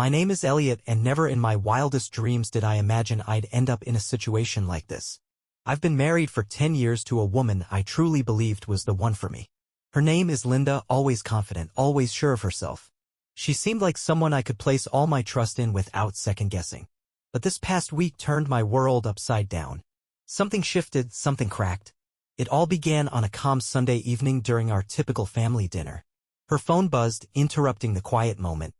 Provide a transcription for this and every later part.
My name is Elliot, and never in my wildest dreams did I imagine I'd end up in a situation like this. I've been married for 10 years to a woman I truly believed was the one for me. Her name is Linda, always confident, always sure of herself. She seemed like someone I could place all my trust in without second-guessing. But this past week turned my world upside down. Something shifted, something cracked. It all began on a calm Sunday evening during our typical family dinner. Her phone buzzed, interrupting the quiet moment.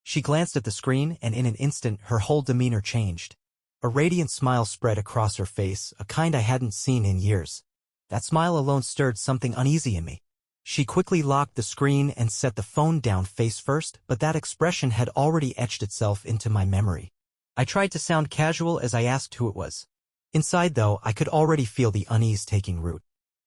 She glanced at the screen, and in an instant her whole demeanor changed. A radiant smile spread across her face, a kind I hadn't seen in years. That smile alone stirred something uneasy in me. She quickly locked the screen and set the phone down face first, but that expression had already etched itself into my memory. I tried to sound casual as I asked who it was. Inside, though, I could already feel the unease taking root.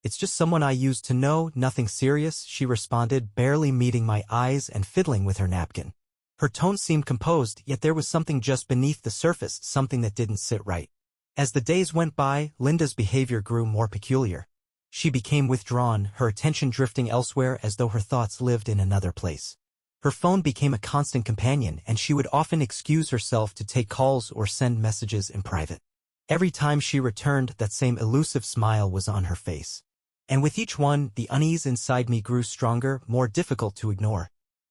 "It's just someone I used to know, nothing serious," she responded, barely meeting my eyes and fiddling with her napkin. Her tone seemed composed, yet there was something just beneath the surface, something that didn't sit right. As the days went by, Linda's behavior grew more peculiar. She became withdrawn, her attention drifting elsewhere as though her thoughts lived in another place. Her phone became a constant companion, and she would often excuse herself to take calls or send messages in private. Every time she returned, that same elusive smile was on her face. And with each one, the unease inside me grew stronger, more difficult to ignore.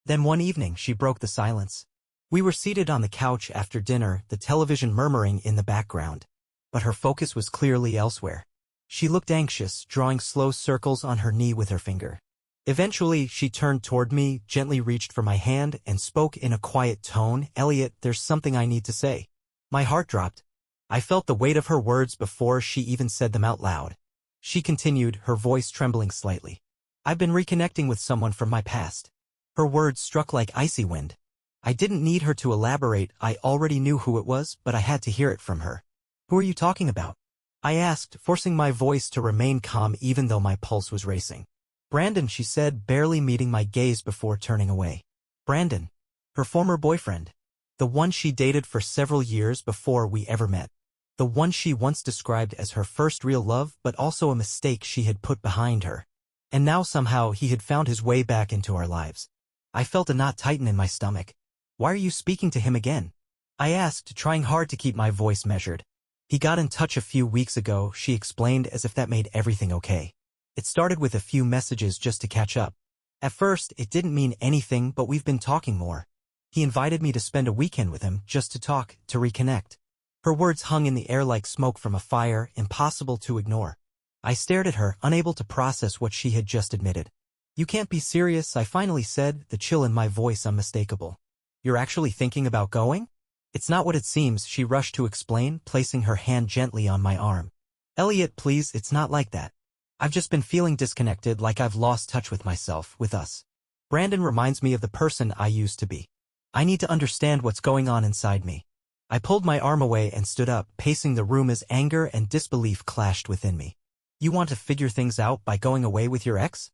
Then one evening, she broke the silence. We were seated on the couch after dinner, the television murmuring in the background. But her focus was clearly elsewhere. She looked anxious, drawing slow circles on her knee with her finger. Eventually, she turned toward me, gently reached for my hand, and spoke in a quiet tone, "Elliot, there's something I need to say." My heart dropped. I felt the weight of her words before she even said them out loud. She continued, her voice trembling slightly. "I've been reconnecting with someone from my past." Her words struck like icy wind. I didn't need her to elaborate, I already knew who it was, but I had to hear it from her. "Who are you talking about?" I asked, forcing my voice to remain calm even though my pulse was racing. "Brandon," she said, barely meeting my gaze before turning away. Brandon. Her former boyfriend. The one she dated for several years before we ever met. The one she once described as her first real love, but also a mistake she had put behind her. And now somehow he had found his way back into our lives. I felt a knot tighten in my stomach. "Why are you speaking to him again?" I asked, trying hard to keep my voice measured. "He got in touch a few weeks ago," she explained, as if that made everything okay. "It started with a few messages just to catch up. At first, it didn't mean anything, but we've been talking more. He invited me to spend a weekend with him, just to talk, to reconnect." Her words hung in the air like smoke from a fire, impossible to ignore. I stared at her, unable to process what she had just admitted. "You can't be serious," I finally said, the chill in my voice unmistakable. "You're actually thinking about going?" "It's not what it seems," she rushed to explain, placing her hand gently on my arm. "Elliot, please, it's not like that. I've just been feeling disconnected, like I've lost touch with myself, with us. Brandon reminds me of the person I used to be. I need to understand what's going on inside me." I pulled my arm away and stood up, pacing the room as anger and disbelief clashed within me. "You want to figure things out by going away with your ex?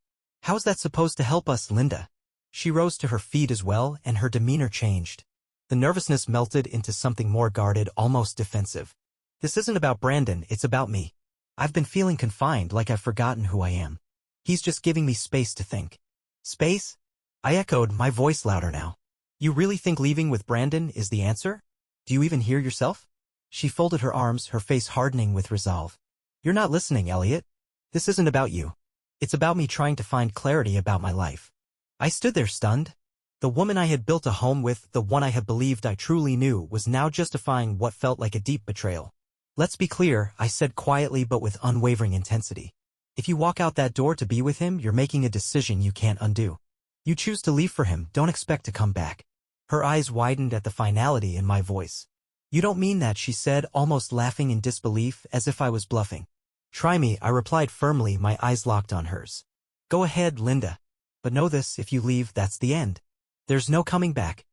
How's that supposed to help us, Linda?" She rose to her feet as well, and her demeanor changed. The nervousness melted into something more guarded, almost defensive. "This isn't about Brandon, it's about me. I've been feeling confined, like I've forgotten who I am. He's just giving me space to think." "Space?" I echoed, my voice louder now. "You really think leaving with Brandon is the answer? Do you even hear yourself?" She folded her arms, her face hardening with resolve. "You're not listening, Elliot. This isn't about you. It's about me trying to find clarity about my life." I stood there stunned. The woman I had built a home with, the one I had believed I truly knew, was now justifying what felt like a deep betrayal. "Let's be clear," I said quietly but with unwavering intensity. "If you walk out that door to be with him, you're making a decision you can't undo. You choose to leave for him, don't expect to come back." Her eyes widened at the finality in my voice. "You don't mean that," she said, almost laughing in disbelief, as if I was bluffing. "Try me," I replied firmly, my eyes locked on hers. "Go ahead, Linda. But know this, if you leave, that's the end. There's no coming back."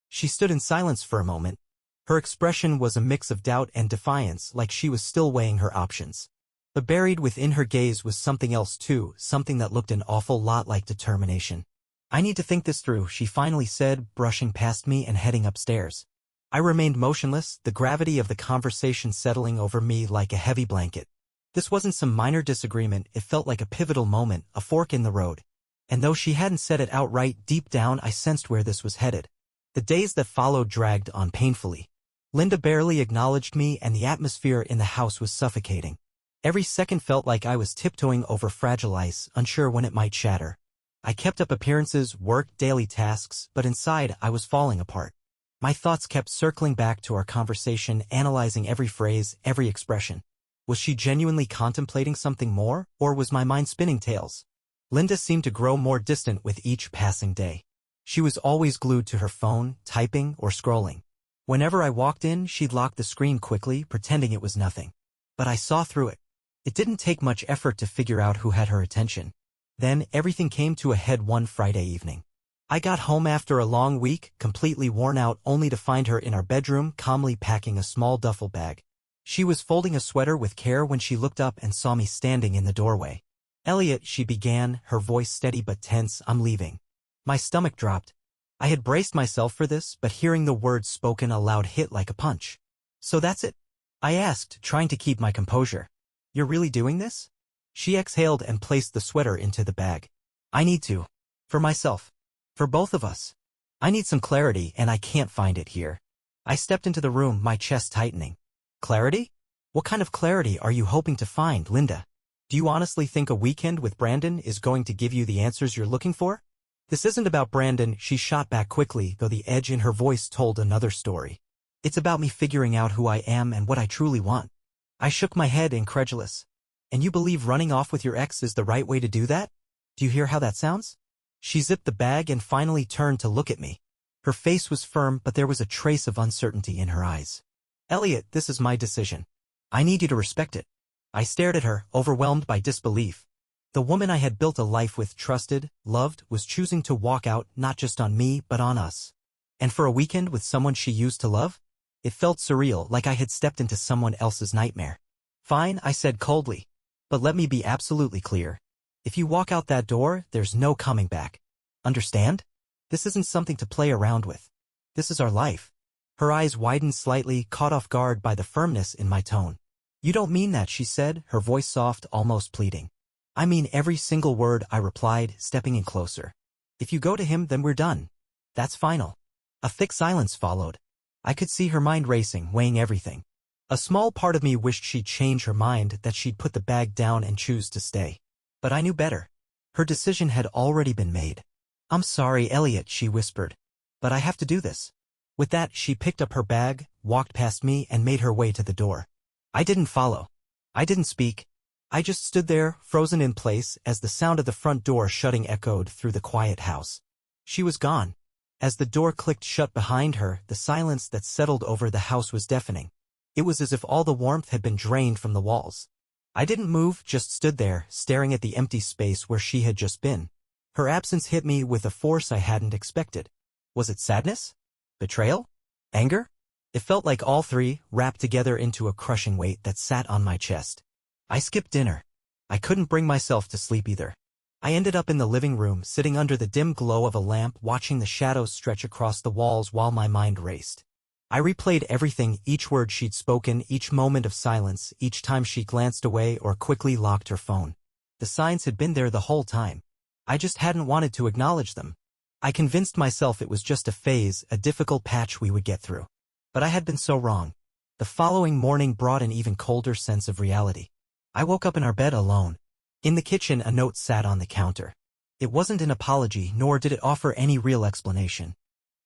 She stood in silence for a moment. Her expression was a mix of doubt and defiance, like she was still weighing her options. But buried within her gaze was something else too, something that looked an awful lot like determination. "I need to think this through," she finally said, brushing past me and heading upstairs. I remained motionless, the gravity of the conversation settling over me like a heavy blanket. This wasn't some minor disagreement, it felt like a pivotal moment, a fork in the road. And though she hadn't said it outright, deep down I sensed where this was headed. The days that followed dragged on painfully. Linda barely acknowledged me and the atmosphere in the house was suffocating. Every second felt like I was tiptoeing over fragile ice, unsure when it might shatter. I kept up appearances, worked daily tasks, but inside I was falling apart. My thoughts kept circling back to our conversation, analyzing every phrase, every expression. Was she genuinely contemplating something more, or was my mind spinning tales? Linda seemed to grow more distant with each passing day. She was always glued to her phone, typing or scrolling. Whenever I walked in, she'd lock the screen quickly, pretending it was nothing. But I saw through it. It didn't take much effort to figure out who had her attention. Then, everything came to a head one Friday evening. I got home after a long week, completely worn out, only to find her in our bedroom, calmly packing a small duffel bag. She was folding a sweater with care when she looked up and saw me standing in the doorway. "Elliot," she began, her voice steady but tense, "I'm leaving." My stomach dropped. I had braced myself for this, but hearing the words spoken aloud hit like a punch. "So that's it?" I asked, trying to keep my composure. "You're really doing this?" She exhaled and placed the sweater into the bag. "I need to. For myself. For both of us. I need some clarity and I can't find it here." I stepped into the room, my chest tightening. "Clarity? What kind of clarity are you hoping to find, Linda? Do you honestly think a weekend with Brandon is going to give you the answers you're looking for?" "This isn't about Brandon," she shot back quickly, though the edge in her voice told another story. "It's about me figuring out who I am and what I truly want." I shook my head, incredulous. "And you believe running off with your ex is the right way to do that? Do you hear how that sounds?" She zipped the bag and finally turned to look at me. Her face was firm, but there was a trace of uncertainty in her eyes. "Elliot, this is my decision. I need you to respect it." I stared at her, overwhelmed by disbelief. The woman I had built a life with, trusted, loved, was choosing to walk out not just on me but on us. And for a weekend with someone she used to love? It felt surreal, like I had stepped into someone else's nightmare. "Fine," I said coldly. "But let me be absolutely clear. If you walk out that door, there's no coming back. Understand? This isn't something to play around with. This is our life." Her eyes widened slightly, caught off guard by the firmness in my tone. "You don't mean that," she said, her voice soft, almost pleading. "I mean every single word," I replied, stepping in closer. "If you go to him, then we're done. That's final." A thick silence followed. I could see her mind racing, weighing everything. A small part of me wished she'd change her mind, that she'd put the bag down and choose to stay. But I knew better. Her decision had already been made. "I'm sorry, Elliot," she whispered. "But I have to do this." With that, she picked up her bag, walked past me, and made her way to the door. I didn't follow. I didn't speak. I just stood there, frozen in place, as the sound of the front door shutting echoed through the quiet house. She was gone. As the door clicked shut behind her, the silence that settled over the house was deafening. It was as if all the warmth had been drained from the walls. I didn't move, just stood there, staring at the empty space where she had just been. Her absence hit me with a force I hadn't expected. Was it sadness? Betrayal? Anger? It felt like all three, wrapped together into a crushing weight that sat on my chest. I skipped dinner. I couldn't bring myself to sleep either. I ended up in the living room, sitting under the dim glow of a lamp, watching the shadows stretch across the walls while my mind raced. I replayed everything, each word she'd spoken, each moment of silence, each time she glanced away or quickly locked her phone. The signs had been there the whole time. I just hadn't wanted to acknowledge them. I convinced myself it was just a phase, a difficult patch we would get through. But I had been so wrong. The following morning brought an even colder sense of reality. I woke up in our bed alone. In the kitchen, a note sat on the counter. It wasn't an apology, nor did it offer any real explanation.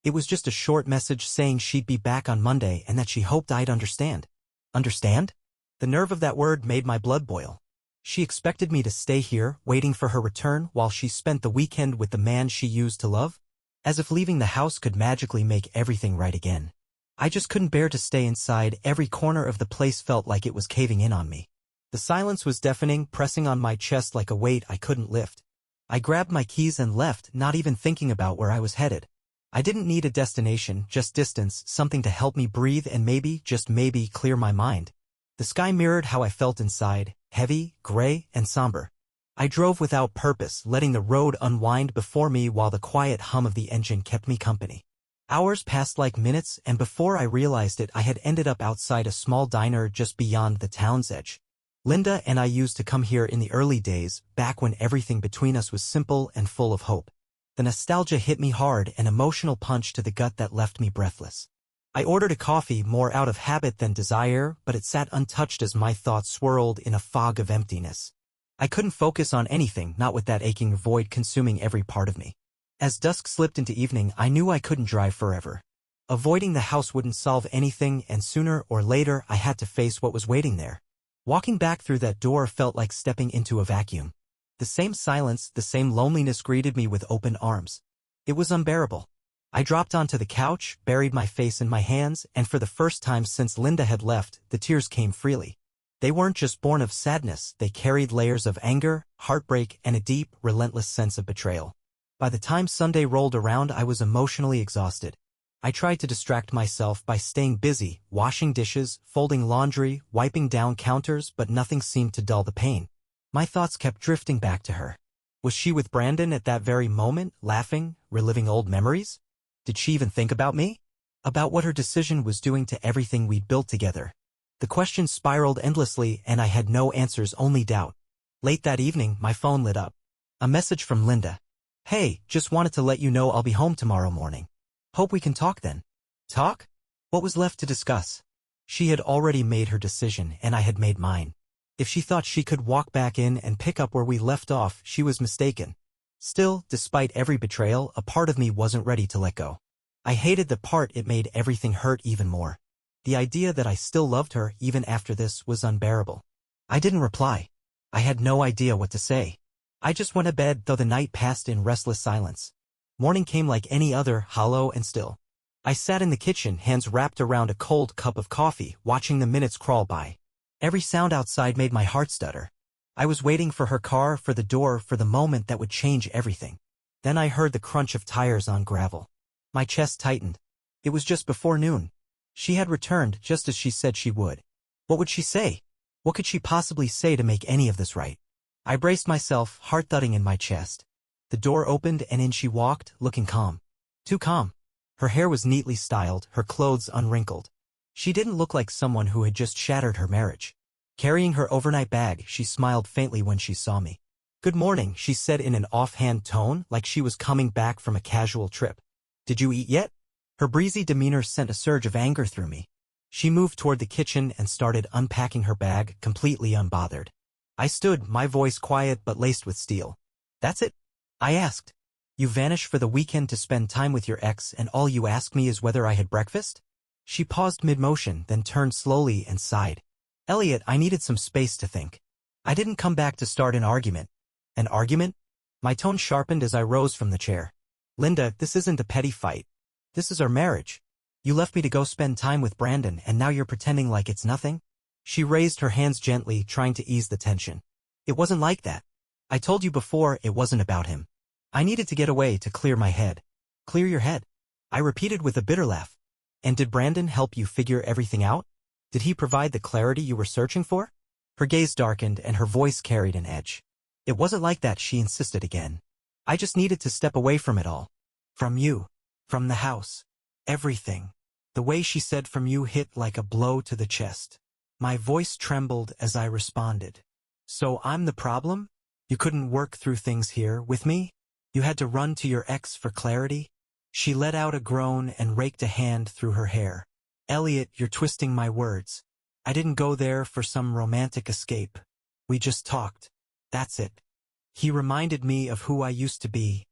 It was just a short message saying she'd be back on Monday and that she hoped I'd understand. Understand? The nerve of that word made my blood boil. She expected me to stay here, waiting for her return, while she spent the weekend with the man she used to love? As if leaving the house could magically make everything right again. I just couldn't bear to stay inside. Every corner of the place felt like it was caving in on me. The silence was deafening, pressing on my chest like a weight I couldn't lift. I grabbed my keys and left, not even thinking about where I was headed. I didn't need a destination, just distance, something to help me breathe and maybe, just maybe, clear my mind. The sky mirrored how I felt inside, heavy, gray, and somber. I drove without purpose, letting the road unwind before me while the quiet hum of the engine kept me company. Hours passed like minutes, and before I realized it, I had ended up outside a small diner just beyond the town's edge. Linda and I used to come here in the early days, back when everything between us was simple and full of hope. The nostalgia hit me hard, an emotional punch to the gut that left me breathless. I ordered a coffee, more out of habit than desire, but it sat untouched as my thoughts swirled in a fog of emptiness. I couldn't focus on anything, not with that aching void consuming every part of me. As dusk slipped into evening, I knew I couldn't drive forever. Avoiding the house wouldn't solve anything, and sooner or later I had to face what was waiting there. Walking back through that door felt like stepping into a vacuum. The same silence, the same loneliness greeted me with open arms. It was unbearable. I dropped onto the couch, buried my face in my hands, and for the first time since Linda had left, the tears came freely. They weren't just born of sadness, they carried layers of anger, heartbreak, and a deep, relentless sense of betrayal. By the time Sunday rolled around, I was emotionally exhausted. I tried to distract myself by staying busy, washing dishes, folding laundry, wiping down counters, but nothing seemed to dull the pain. My thoughts kept drifting back to her. Was she with Brandon at that very moment, laughing, reliving old memories? Did she even think about me? About what her decision was doing to everything we'd built together? The questions spiraled endlessly, and I had no answers, only doubt. Late that evening, my phone lit up. A message from Linda. "Hey, just wanted to let you know I'll be home tomorrow morning. Hope we can talk then." Talk? What was left to discuss? She had already made her decision, and I had made mine. If she thought she could walk back in and pick up where we left off, she was mistaken. Still, despite every betrayal, a part of me wasn't ready to let go. I hated the part it made everything hurt even more. The idea that I still loved her even after this was unbearable. I didn't reply. I had no idea what to say. I just went to bed, though the night passed in restless silence. Morning came like any other, hollow and still. I sat in the kitchen, hands wrapped around a cold cup of coffee, watching the minutes crawl by. Every sound outside made my heart stutter. I was waiting for her car, for the door, for the moment that would change everything. Then I heard the crunch of tires on gravel. My chest tightened. It was just before noon. She had returned, just as she said she would. What would she say? What could she possibly say to make any of this right? I braced myself, heart thudding in my chest. The door opened, and in she walked, looking calm. Too calm. Her hair was neatly styled, her clothes unwrinkled. She didn't look like someone who had just shattered her marriage. Carrying her overnight bag, she smiled faintly when she saw me. "Good morning," she said in an offhand tone, like she was coming back from a casual trip. "Did you eat yet?" Her breezy demeanor sent a surge of anger through me. She moved toward the kitchen and started unpacking her bag, completely unbothered. I stood, my voice quiet but laced with steel. "That's it?" I asked. "You vanish for the weekend to spend time with your ex, and all you ask me is whether I had breakfast?" She paused mid-motion, then turned slowly and sighed. "Elliot, I needed some space to think. I didn't come back to start an argument." "An argument?" My tone sharpened as I rose from the chair. "Linda, this isn't a petty fight. This is our marriage. You left me to go spend time with Brandon, and now you're pretending like it's nothing?" She raised her hands gently, trying to ease the tension. "It wasn't like that. I told you before, it wasn't about him. I needed to get away to clear my head." "Clear your head?" I repeated with a bitter laugh. "And did Brandon help you figure everything out? Did he provide the clarity you were searching for?" Her gaze darkened, and her voice carried an edge. "It wasn't like that," she insisted again. "I just needed to step away from it all. From you. From the house. Everything." The way she said "from you" hit like a blow to the chest. My voice trembled as I responded. "So I'm the problem? You couldn't work through things here, with me? You had to run to your ex for clarity?" She let out a groan and raked a hand through her hair. "Elliot, you're twisting my words. I didn't go there for some romantic escape. We just talked. That's it." He reminded me of who I used to be.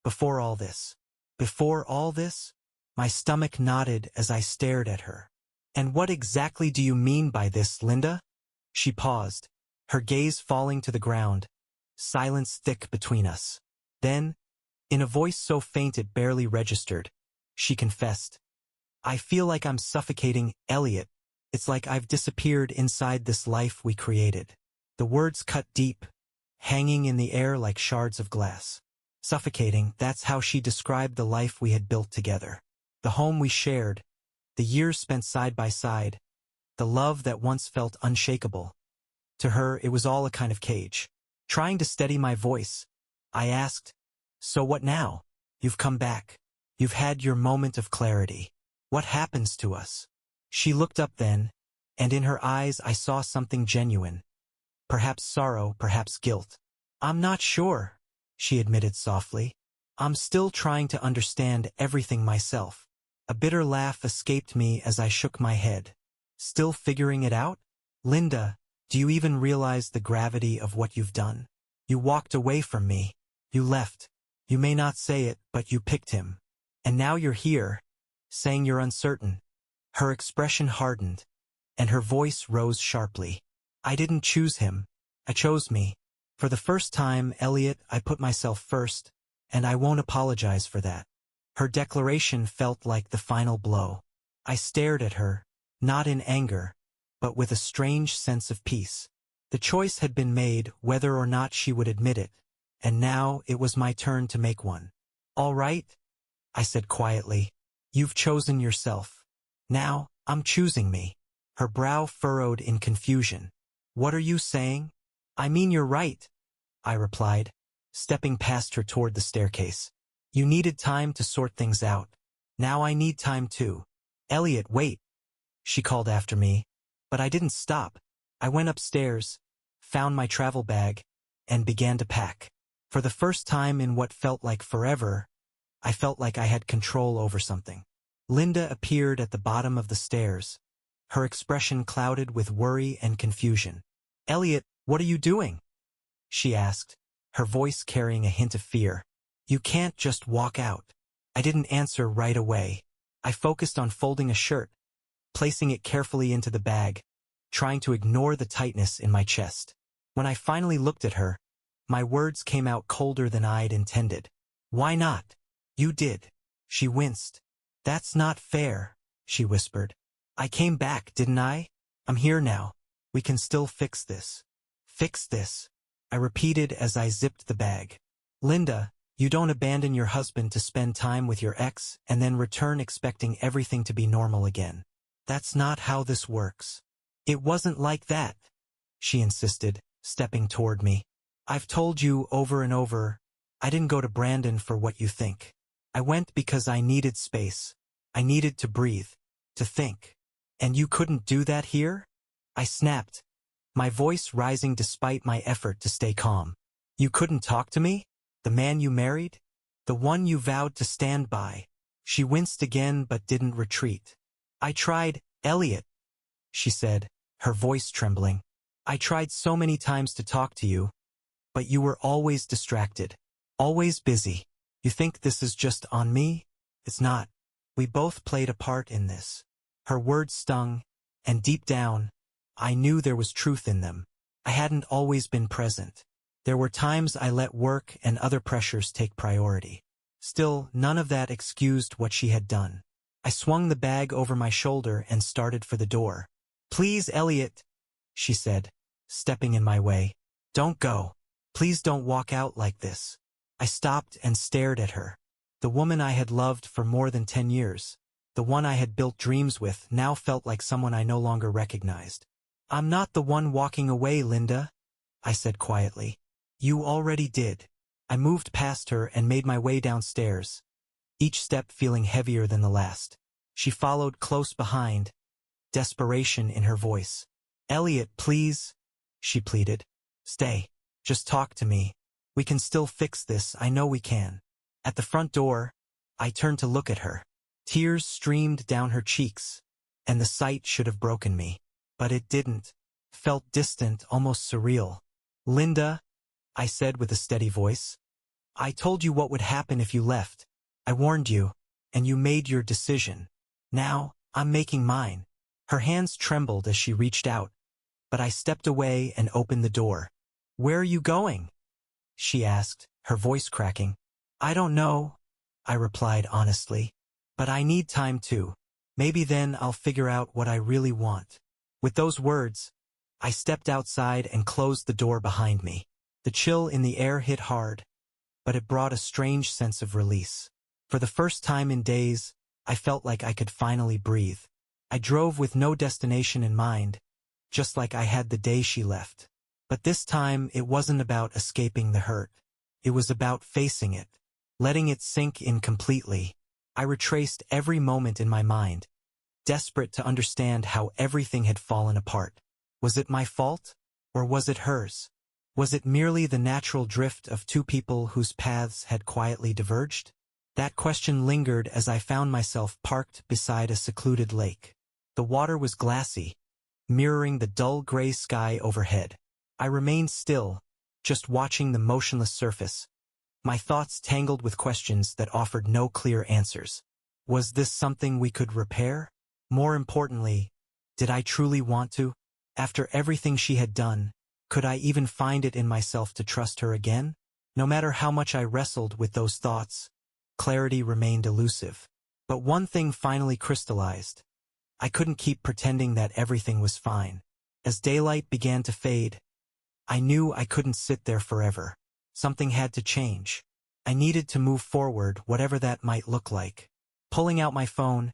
Before all this. Before all this? My stomach knotted as I stared at her. "And what exactly do you mean by this, Linda?" She paused, her gaze falling to the ground. Silence thick between us. Then, in a voice so faint it barely registered, she confessed. "I feel like I'm suffocating, Elliot. It's like I've disappeared inside this life we created." The words cut deep, hanging in the air like shards of glass. Suffocating, that's how she described the life we had built together. The home we shared, the years spent side by side, the love that once felt unshakable. To her, it was all a kind of cage. Trying to steady my voice, I asked, "So what now? You've come back. You've had your moment of clarity. What happens to us?" She looked up then, and in her eyes I saw something genuine. Perhaps sorrow, perhaps guilt. "I'm not sure," she admitted softly. I'm still trying to understand everything myself. A bitter laugh escaped me as I shook my head. Still figuring it out? Linda, do you even realize the gravity of what you've done? You walked away from me. You left. You may not say it, but you picked him. And now you're here, saying you're uncertain. Her expression hardened, and her voice rose sharply. I didn't choose him. I chose me. For the first time, Elliot, I put myself first, and I won't apologize for that. Her declaration felt like the final blow. I stared at her, not in anger, but with a strange sense of peace. The choice had been made whether or not she would admit it, and now it was my turn to make one. All right, I said quietly. You've chosen yourself. Now, I'm choosing me. Her brow furrowed in confusion. What are you saying? I mean, you're right, I replied, stepping past her toward the staircase. You needed time to sort things out. Now I need time too. Elliot, wait, she called after me. But I didn't stop. I went upstairs, found my travel bag, and began to pack. For the first time in what felt like forever, I felt like I had control over something. Linda appeared at the bottom of the stairs, her expression clouded with worry and confusion. Elliot, what are you doing? She asked, her voice carrying a hint of fear. You can't just walk out. I didn't answer right away. I focused on folding a shirt, placing it carefully into the bag, trying to ignore the tightness in my chest. When I finally looked at her, my words came out colder than I'd intended. Why not? You did. She winced. That's not fair, she whispered. I came back, didn't I? I'm here now. We can still fix this. Fix this, I repeated as I zipped the bag. Linda, you don't abandon your husband to spend time with your ex and then return expecting everything to be normal again. That's not how this works. It wasn't like that, she insisted, stepping toward me. I've told you over and over, I didn't go to Brandon for what you think. I went because I needed space. I needed to breathe, to think. And you couldn't do that here? I snapped, my voice rising despite my effort to stay calm. You couldn't talk to me? The man you married? The one you vowed to stand by? She winced again but didn't retreat. I tried, Elliot, she said, her voice trembling. I tried so many times to talk to you, but you were always distracted, always busy. You think this is just on me? It's not. We both played a part in this. Her words stung, and deep down, I knew there was truth in them. I hadn't always been present. There were times I let work and other pressures take priority. Still, none of that excused what she had done. I swung the bag over my shoulder and started for the door. Please, Elliot, she said, stepping in my way. Don't go. Please don't walk out like this. I stopped and stared at her. The woman I had loved for more than 10 years, the one I had built dreams with, now felt like someone I no longer recognized. I'm not the one walking away, Linda, I said quietly. You already did. I moved past her and made my way downstairs, each step feeling heavier than the last. She followed close behind, desperation in her voice. Elliot, please, she pleaded. Stay. Just talk to me. We can still fix this, I know we can. At the front door, I turned to look at her. Tears streamed down her cheeks, and the sight should have broken me. But it didn't. Felt distant, almost surreal. Linda, I said with a steady voice. I told you what would happen if you left. I warned you, and you made your decision. Now, I'm making mine. Her hands trembled as she reached out, but I stepped away and opened the door. Where are you going? She asked, her voice cracking. I don't know, I replied honestly. But I need time too. Maybe then I'll figure out what I really want. With those words, I stepped outside and closed the door behind me. The chill in the air hit hard, but it brought a strange sense of release. For the first time in days, I felt like I could finally breathe. I drove with no destination in mind, just like I had the day she left. But this time, it wasn't about escaping the hurt. It was about facing it, letting it sink in completely. I retraced every moment in my mind, desperate to understand how everything had fallen apart. Was it my fault, or was it hers? Was it merely the natural drift of two people whose paths had quietly diverged? That question lingered as I found myself parked beside a secluded lake. The water was glassy, mirroring the dull gray sky overhead. I remained still, just watching the motionless surface, my thoughts tangled with questions that offered no clear answers. Was this something we could repair? More importantly, did I truly want to? After everything she had done, could I even find it in myself to trust her again? No matter how much I wrestled with those thoughts, clarity remained elusive. But one thing finally crystallized. I couldn't keep pretending that everything was fine. As daylight began to fade, I knew I couldn't sit there forever. Something had to change. I needed to move forward, whatever that might look like. Pulling out my phone,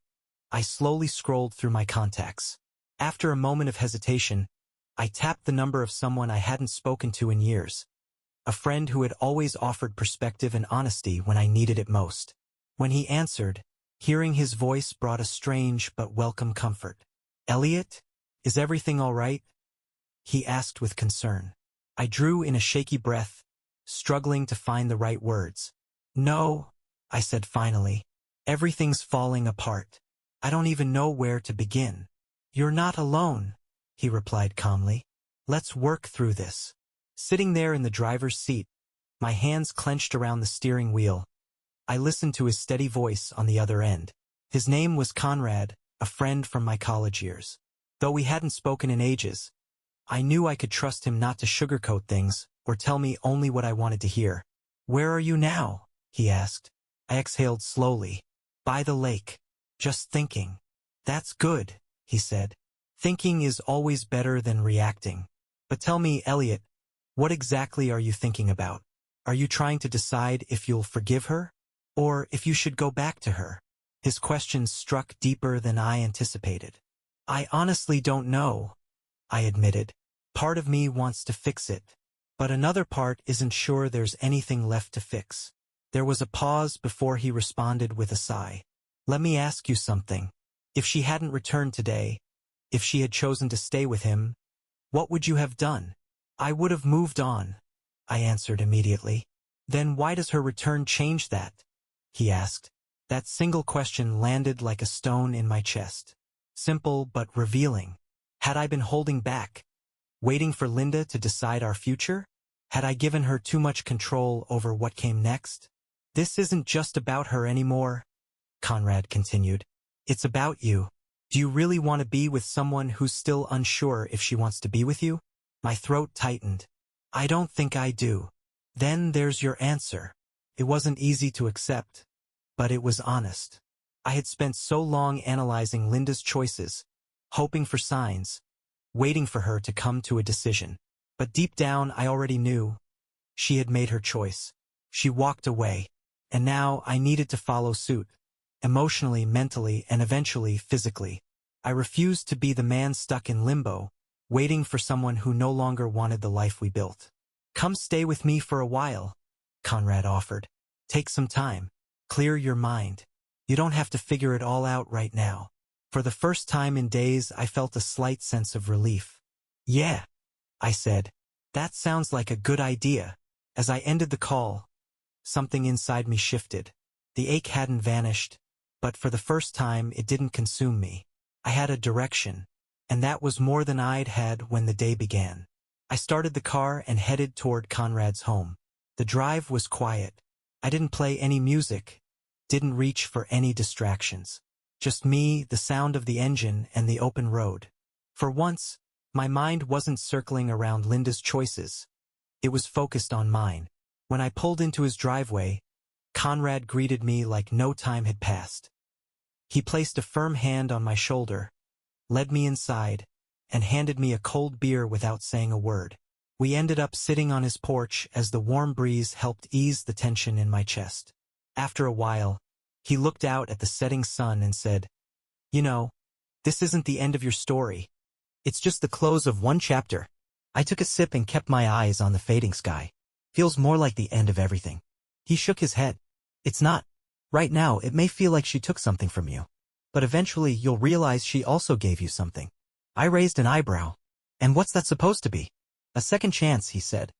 I slowly scrolled through my contacts. After a moment of hesitation, I tapped the number of someone I hadn't spoken to in years. A friend who had always offered perspective and honesty when I needed it most. When he answered, hearing his voice brought a strange but welcome comfort. "Elliot, is everything all right?" he asked with concern. I drew in a shaky breath, struggling to find the right words. "No," I said finally. "Everything's falling apart. I don't even know where to begin." "You're not alone," he replied calmly. "Let's work through this." Sitting there in the driver's seat, my hands clenched around the steering wheel, I listened to his steady voice on the other end. His name was Conrad, a friend from my college years. Though we hadn't spoken in ages, I knew I could trust him not to sugarcoat things or tell me only what I wanted to hear. "Where are you now?" he asked. I exhaled slowly. "By the lake. Just thinking." "That's good," he said. "Thinking is always better than reacting. But tell me, Elliot, what exactly are you thinking about? Are you trying to decide if you'll forgive her? Or if you should go back to her?" His questions struck deeper than I anticipated. "I honestly don't know," I admitted. "Part of me wants to fix it, but another part isn't sure there's anything left to fix." There was a pause before he responded with a sigh. "Let me ask you something. If she hadn't returned today, if she had chosen to stay with him, what would you have done?" "I would have moved on," I answered immediately. "Then why does her return change that?" he asked. That single question landed like a stone in my chest. Simple but revealing. Had I been holding back, waiting for Linda to decide our future? Had I given her too much control over what came next? "This isn't just about her anymore," Conrad continued. "It's about you. Do you really want to be with someone who's still unsure if she wants to be with you?" My throat tightened. "I don't think I do." "Then there's your answer." It wasn't easy to accept, but it was honest. I had spent so long analyzing Linda's choices, hoping for signs, waiting for her to come to a decision. But deep down I already knew. She had made her choice. She walked away. And now I needed to follow suit. Emotionally, mentally, and eventually physically. I refused to be the man stuck in limbo, waiting for someone who no longer wanted the life we built. "Come stay with me for a while," Conrad offered. "Take some time. Clear your mind. You don't have to figure it all out right now." For the first time in days I felt a slight sense of relief. "Yeah," I said. "That sounds like a good idea." As I ended the call, something inside me shifted. The ache hadn't vanished, but for the first time it didn't consume me. I had a direction, and that was more than I'd had when the day began. I started the car and headed toward Conrad's home. The drive was quiet. I didn't play any music, didn't reach for any distractions. Just me, the sound of the engine, and the open road. For once, my mind wasn't circling around Linda's choices. It was focused on mine. When I pulled into his driveway, Conrad greeted me like no time had passed. He placed a firm hand on my shoulder, led me inside, and handed me a cold beer without saying a word. We ended up sitting on his porch as the warm breeze helped ease the tension in my chest. After a while, he looked out at the setting sun and said, "You know, this isn't the end of your story. It's just the close of one chapter." I took a sip and kept my eyes on the fading sky. "Feels more like the end of everything." He shook his head. "It's not. Right now, it may feel like she took something from you. But eventually, you'll realize she also gave you something." I raised an eyebrow. "And what's that supposed to be?" "A second chance," he said.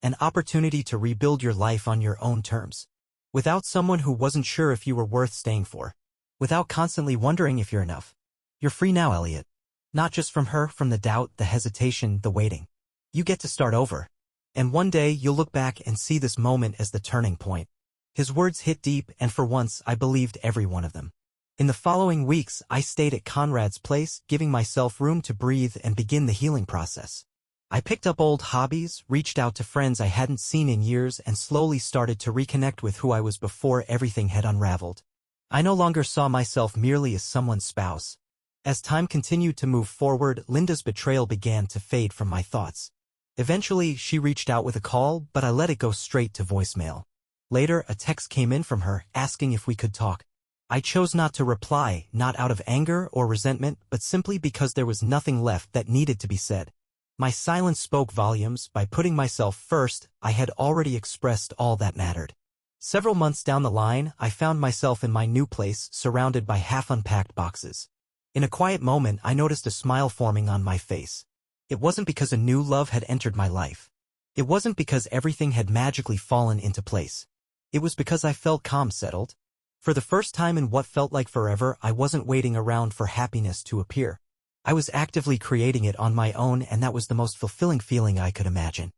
an opportunity to rebuild your life on your own terms. Without someone who wasn't sure if you were worth staying for. Without constantly wondering if you're enough. You're free now, Elliot. Not just from her, from the doubt, the hesitation, the waiting. You get to start over. And one day you'll look back and see this moment as the turning point. His words hit deep, and for once I believed every one of them. In the following weeks, I stayed at Conrad's place, giving myself room to breathe and begin the healing process. I picked up old hobbies, reached out to friends I hadn't seen in years, and slowly started to reconnect with who I was before everything had unraveled. I no longer saw myself merely as someone's spouse. As time continued to move forward, Linda's betrayal began to fade from my thoughts. Eventually, she reached out with a call, but I let it go straight to voicemail. Later, a text came in from her, asking if we could talk. I chose not to reply, not out of anger or resentment, but simply because there was nothing left that needed to be said. My silence spoke volumes. By putting myself first, I had already expressed all that mattered. Several months down the line, I found myself in my new place, surrounded by half-unpacked boxes. In a quiet moment, I noticed a smile forming on my face. It wasn't because a new love had entered my life. It wasn't because everything had magically fallen into place. It was because I felt calm, settled. For the first time in what felt like forever, I wasn't waiting around for happiness to appear. I was actively creating it on my own, and that was the most fulfilling feeling I could imagine.